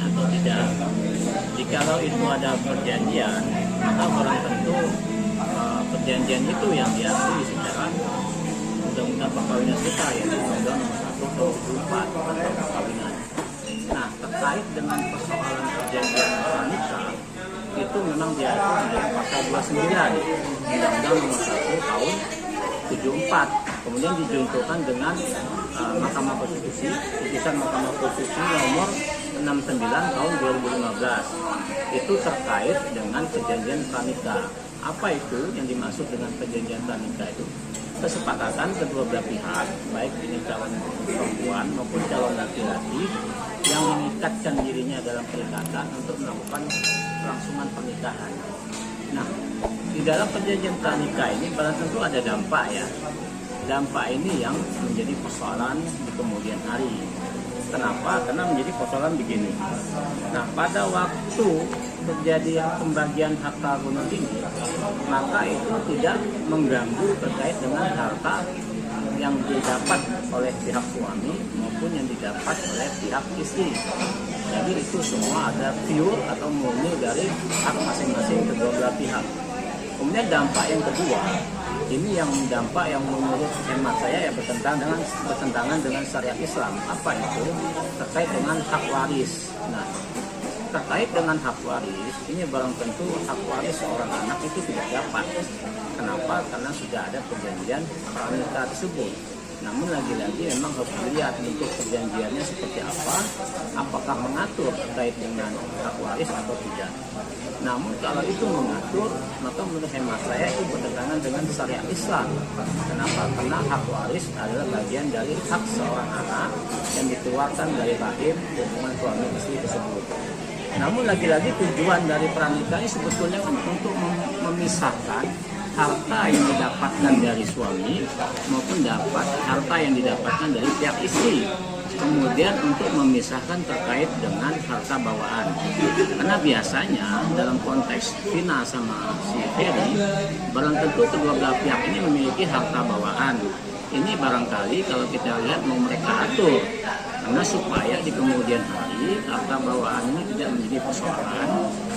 atau tidak. Jikalau itu ada perjanjian, maka barang tentu perjanjian itu yang diakui secara undang-undang perkawinan kita, yaitu Undang-Undang Nomor 1 Tahun 2004 tentang perkawinan. Nah, terkait dengan persoalan perjanjian pranikah itu memang diatur di dalam pasal 29 Undang-Undang Nomor 1 Tahun 74. Kemudian dijunturkan dengan Mahkamah Konstitusi, putusan Mahkamah Konstitusi nomor 69 tahun 2015. Itu terkait dengan perjanjian pranikah. Apa itu yang dimaksud dengan perjanjian pranikah itu? Kesepakatan kedua belah pihak, baik ini calon perempuan maupun calon laki-laki, yang mengikatkan dirinya dalam perikatan untuk melakukan kelangsungan pernikahan. Nah, di dalam perjanjian pranikah ini barang tentu ada dampak ya. Dampak ini yang menjadi persoalan di kemudian hari. Kenapa? Karena menjadi persoalan begini. Nah, pada waktu terjadi pembagian harta gono ini, maka itu tidak mengganggu terkait dengan harta yang didapat oleh pihak suami maupun yang didapat oleh pihak istri. Jadi itu semua ada pure atau murni dari hak masing-masing kedua belah pihak. Kemudian dampak yang kedua, ini yang dampak yang menurut hemat saya ya bertentangan dengan syariat Islam. Apa itu? Terkait dengan hak waris. Nah, terkait dengan hak waris, ini barang tentu hak waris seorang anak itu tidak dapat. Kenapa? Karena sudah ada perjanjian pranikah tersebut. Namun lagi-lagi memang harus dilihat bentuk perjanjiannya seperti apa, apakah mengatur terkait dengan hak waris atau tidak. Namun kalau itu mengatur, maka menurut hemat saya itu bertentangan dengan syariat Islam. Kenapa? Karena hak waris adalah bagian dari hak seorang anak yang dikeluarkan dari rahim hubungan suami istri tersebut. Namun lagi-lagi tujuan dari pranikah ini sebetulnya kan untuk memisahkan harta yang didapatkan dari suami maupun harta yang didapatkan dari pihak istri. Kemudian untuk memisahkan terkait dengan harta bawaan. Karena biasanya dalam konteks Vina sama si Ferry, barang tentu kedua belah pihak ini memiliki harta bawaan. Ini barangkali kalau kita lihat mau mereka atur, karena supaya di kemudian hari harta bawaan ini tidak menjadi persoalan,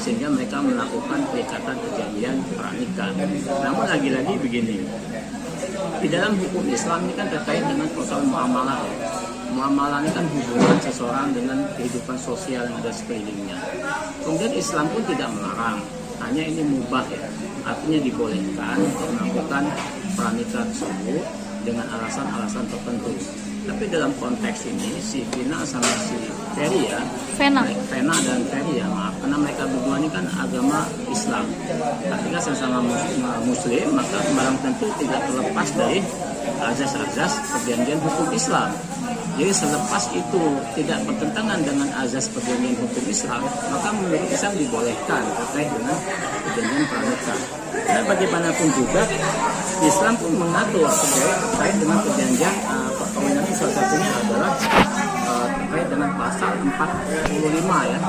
sehingga mereka melakukan perikatan perjanjian pranikah. Namun lagi-lagi begini, di dalam hukum Islam ini kan terkait dengan persoalan muamalah. Muamalah ini kan hubungan seseorang dengan kehidupan sosial yang ada sekelilingnya. Kemudian Islam pun tidak melarang, hanya ini mubah ya, artinya dibolehkan untuk melakukan pranikah tersebut dengan alasan-alasan tertentu. Tapi dalam konteks ini si Vina sama si Ferry ya, Vena dan Ferry ya, maaf, karena mereka berdua ini kan agama Islam. Ketika sama-sama Muslim, maka barang tentu tidak terlepas dari azas-azas perjanjian hukum Islam. Jadi selepas itu tidak bertentangan dengan azas perjanjian hukum Islam, maka menurut Islam dibolehkan terkait dengan perjanjian pranikah. Dan bagaimanapun juga Islam pun mengatur terkait dengan perjanjian perkawinan. Salah satunya adalah terkait dengan pasal 45 ya,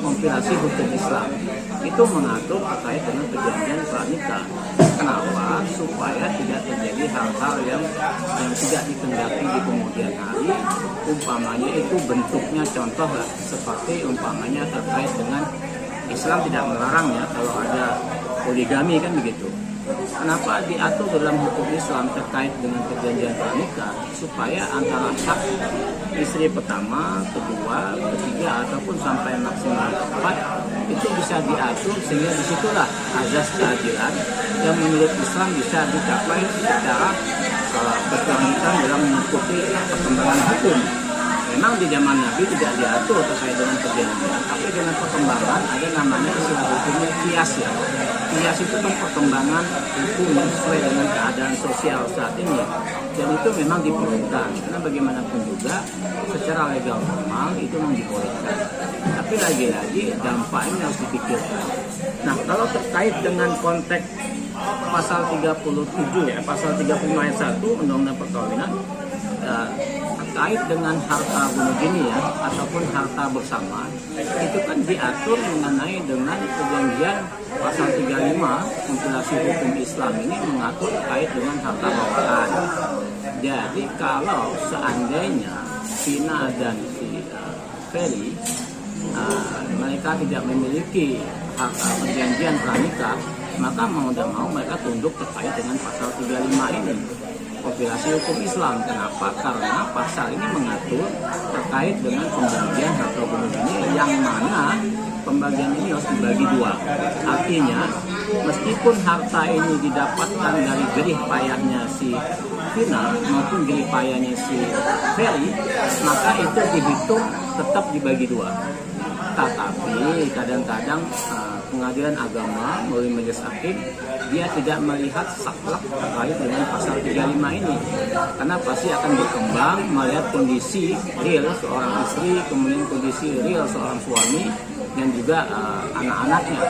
kompilasi hukum Islam. Itu mengatur terkait dengan perjanjian pranikah. Kenapa? Supaya tidak terjadi hal-hal yang tidak dikendaki di kemudian hari. Umpamanya itu bentuknya contoh lah, seperti umpamanya terkait dengan Islam tidak melarang ya kalau ada poligami kan begitu. Kenapa diatur dalam hukum Islam terkait dengan perjanjian pranikah? Supaya antara hak istri pertama, kedua, ketiga, ataupun sampai maksimal 4 itu bisa diatur, sehingga disitulah azas keadilan yang menurut Islam bisa dicapai secara berkelanjutan dalam mengikuti perkembangan hukum. Memang di zaman Nabi tidak diatur terkait dengan perjanjian, tapi dengan perkembangan ada namanya istilah hukumnya kias ya. Kias itu kan perkembangan hukum yang sesuai dengan keadaan sosial saat ini, dan itu memang diperlukan karena bagaimanapun juga secara legal formal itu memang dibolehkan. Tapi lagi-lagi dampaknya harus dipikirkan. Nah, kalau terkait dengan konteks pasal 37 ya, pasal 35 ayat 1 Undang-Undang Perkawinan terkait dengan harta bunuh diri ya, ataupun harta bersama, itu kan diatur mengenai dengan perjanjian pasal 35 kompilasi hukum Islam ini mengatur terkait dengan harta bawaan. Jadi kalau seandainya Vina dan si Ferry mereka tidak memiliki hak perjanjian pranikah, maka mau tidak mau mereka tunduk terkait dengan pasal 35 ini. Kompilasi hukum Islam. Kenapa? Karena pasal ini mengatur terkait dengan pembagian harta gonogini ini, yang mana pembagian ini harus dibagi dua. Artinya, meskipun harta ini didapatkan dari jerih payahnya si Vina maupun jerih payahnya si Ferry, maka itu dihitung tetap dibagi dua. Tetapi kadang-kadang pengadilan agama melalui majelis hakim dia tidak melihat saklek terkait dengan pasal 35 ini, karena pasti akan berkembang melihat kondisi real seorang istri, kemudian kondisi real seorang suami, dan juga anak-anaknya.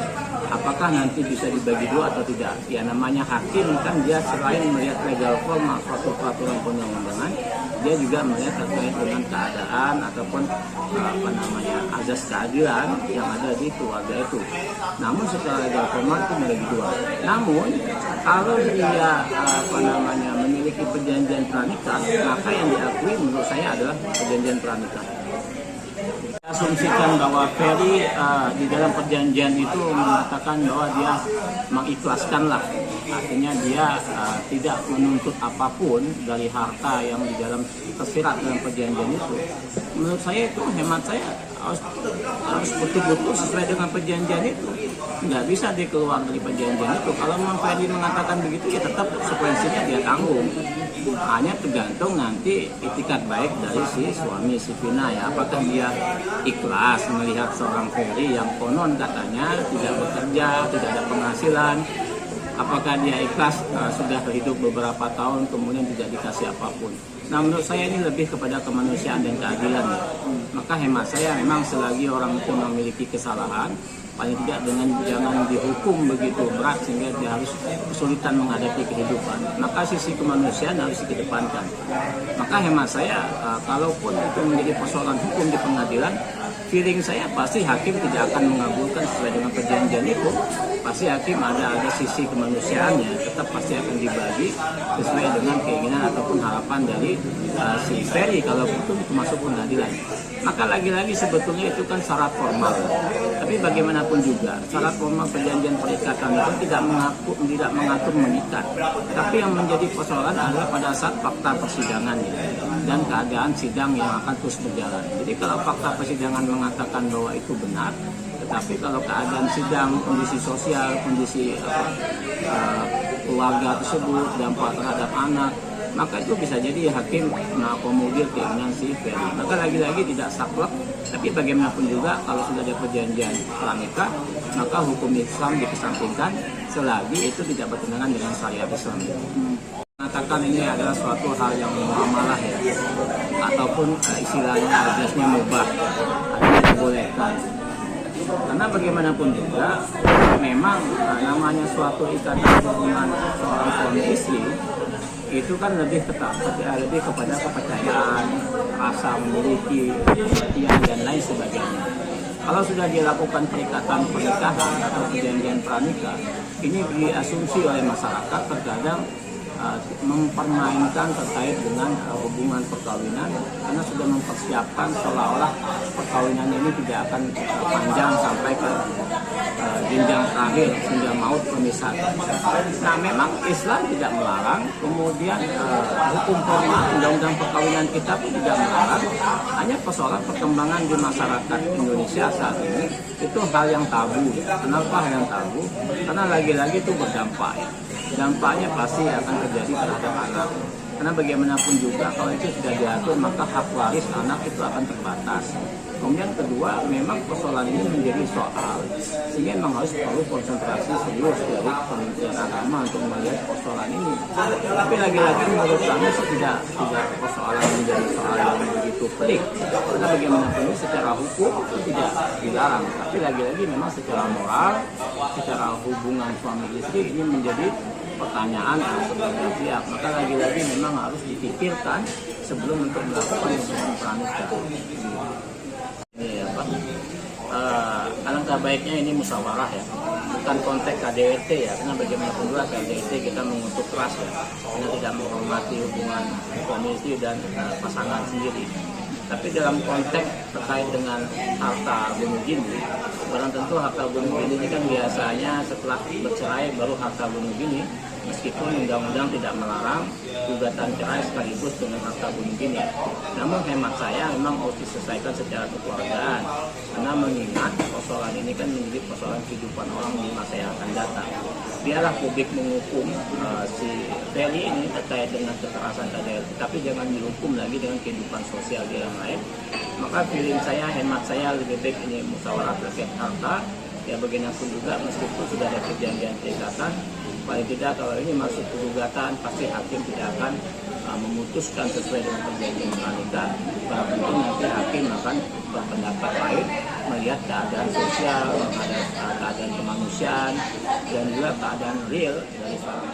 Apakah nanti bisa dibagi dua atau tidak? Ya, namanya hakim kan dia selain melihat legal formal suatu peraturan perundang-undangan, dia juga melihat terkait dengan keadaan ataupun azas keadilan yang ada di keluarga itu. Namun secara legal formal itu membagi dua. Namun kalau dia memiliki perjanjian pranikah, maka yang diakui menurut saya adalah perjanjian pranikah. Asumsikan bahwa Ferry di dalam perjanjian itu mengatakan bahwa dia mengikhlaskanlah, artinya dia tidak menuntut apapun dari harta yang di dalam tersirat dalam perjanjian itu. Menurut saya itu, hemat saya, harus betul-betul sesuai dengan perjanjian itu. Nggak bisa dia keluar dari perjanjian itu. Kalau memang Ferry mengatakan begitu, ya tetap konsekuensinya dia tanggung. Hanya tergantung nanti itikat baik dari si suami si Vina, ya, apakah dia ikhlas melihat seorang Ferry yang konon katanya tidak bekerja, tidak ada penghasilan, apakah dia ikhlas sudah hidup beberapa tahun kemudian tidak dikasih apapun. Nah, menurut saya ini lebih kepada kemanusiaan dan keadilan, ya. Maka hemat saya memang selagi orang itu memiliki kesalahan, paling tidak dengan jangan dihukum begitu berat sehingga dia harus kesulitan menghadapi kehidupan. Maka sisi kemanusiaan harus dikedepankan. Maka hemat saya, kalaupun itu menjadi persoalan hukum di pengadilan, feeling saya pasti hakim tidak akan mengabulkan sesuai dengan perjanjian itu. Pasti hakim ada sisi kemanusiaannya, tetap pasti akan dibagi sesuai dengan keinginan ataupun harapan dari si Ferry kalau itu masuk pengadilan. Maka lagi-lagi sebetulnya itu kan syarat formal. Tapi bagaimanapun juga syarat formal perjanjian perikatan itu tidak mengatur mengikat. Tapi yang menjadi persoalan adalah pada saat fakta persidangannya dan keadaan sidang yang akan terus berjalan. Jadi kalau fakta persidangan mengatakan bahwa itu benar, tetapi kalau keadaan sidang, kondisi sosial, kondisi keluarga tersebut, dampak terhadap anak, maka itu bisa jadi hakim mengakomodir keinginan si Ferry. Maka lagi-lagi tidak saklek, tapi bagaimanapun juga kalau sudah ada perjanjian pranikah, maka hukum Islam dikesampingkan selagi itu tidak bertentangan dengan syariat Islam. Mengatakan ini adalah suatu hal yang muamalah, ya, ataupun istilahnya ajasnya mubah, artinya dibolehkan. Karena bagaimanapun juga memang namanya suatu ikatan hubungan seorang suami istri itu kan lebih ketat, lebih kepada kepercayaan, rasa memiliki, perhatian dan lain sebagainya. Kalau sudah dilakukan perikatan pernikahan atau perjanjian pranikah, ini diasumsi oleh masyarakat terkadang mempermainkan terkait dengan hubungan perkawinan, karena sudah mempersiapkan seolah-olah perkawinan ini tidak akan panjang sampai ke jenjang terakhir hingga maut pemisah. Nah, memang Islam tidak melarang, kemudian hukum formal undang-undang perkawinan kita pun tidak melarang. Hanya persoalan perkembangan di masyarakat Indonesia saat ini itu hal yang tabu. Kenapa hal yang tabu? Karena lagi-lagi itu berdampak, ya. Dampaknya pasti akan terjadi terhadap anak. Karena bagaimanapun juga kalau itu sudah diatur, maka hak waris anak itu akan terbatas. Kemudian kedua, memang persoalan ini menjadi soal sehingga memang harus perlu konsentrasi serius dari Kementerian Agama untuk melihat persoalan ini. Tapi lagi-lagi menurut kami tidak persoalan menjadi soal yang begitu pelik. Karena bagaimanapun secara hukum itu tidak dilarang. Tapi lagi-lagi memang secara moral, secara hubungan suami istri ini menjadi pertanyaan sebagai pihak. Maka lagi-lagi memang harus dipikirkan sebelum untuk melakukan hubungan pranikah. Ini apa? Alangkah baiknya ini musyawarah, ya, bukan konteks KDRT, ya, karena bagaimanapun juga KDRT kita mengutuk keras, ya, karena tidak menghormati hubungan suami istri dan pasangan sendiri. Tapi dalam konteks terkait dengan harta bunuh diri, barang tentu harta bunuh diri ini kan biasanya setelah bercerai baru harta bunuh diri, meskipun undang-undang tidak melarang gugatan cerai sekaligus dengan harta bunuh diri. Namun hemat saya memang harus diselesaikan secara kekeluargaan, karena mengingat persoalan ini kan menjadi persoalan kehidupan orang di masa yang akan datang. Biarlah publik menghukum si Feli ini terkait dengan kekerasan KDRT, tapi jangan dihukum lagi dengan kehidupan sosial dia yang lain. Maka feeling saya, hemat saya lebih baik ini musyawarah terkait harta. Ya bagaimanapun juga meskipun sudah ada perjanjian perikatan, paling tidak kalau ini masuk ke gugatan pasti hakim tidak akan memutuskan sesuai dengan perjanjian pernikah. Karena tentu nanti hakim akan berpendapat lain, melihat keadaan sosial, keadaan kemanusiaan, dan juga keadaan real dari seorang